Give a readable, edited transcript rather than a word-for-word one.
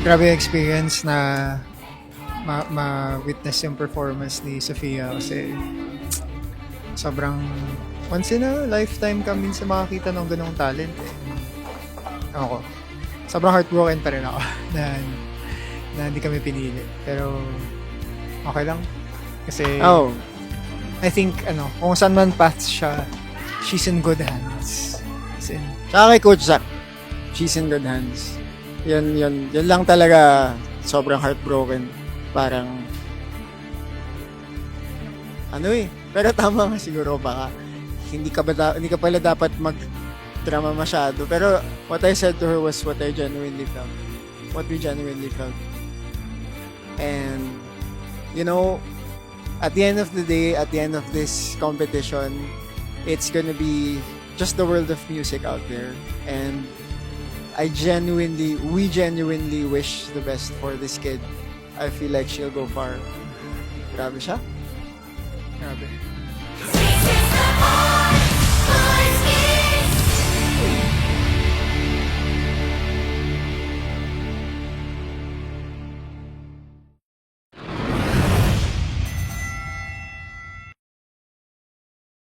Grabe yung experience na ma-witness yung performance ni Sofia kasi sobrang once in a lifetime kami sa makakita ng ganong talent eh. Ako, sobrang heartbroken pa rin ako na hindi kami pinili. Pero okay lang kasi Oh, I think kung saan man path siya, she's in good hands. As in, tsaka kay Coach Zach, she's in good hands. Yun lang talaga, sobrang heartbroken. Parang, pero tama nga siguro baka, hindi ka pala dapat mag-drama masyado. Pero what I said to her was what I genuinely felt. What we genuinely felt. And, at the end of the day, at the end of this competition, it's gonna be just the world of music out there. And we genuinely wish the best for this kid. I feel like she'll go far. Grabe siya. grabe.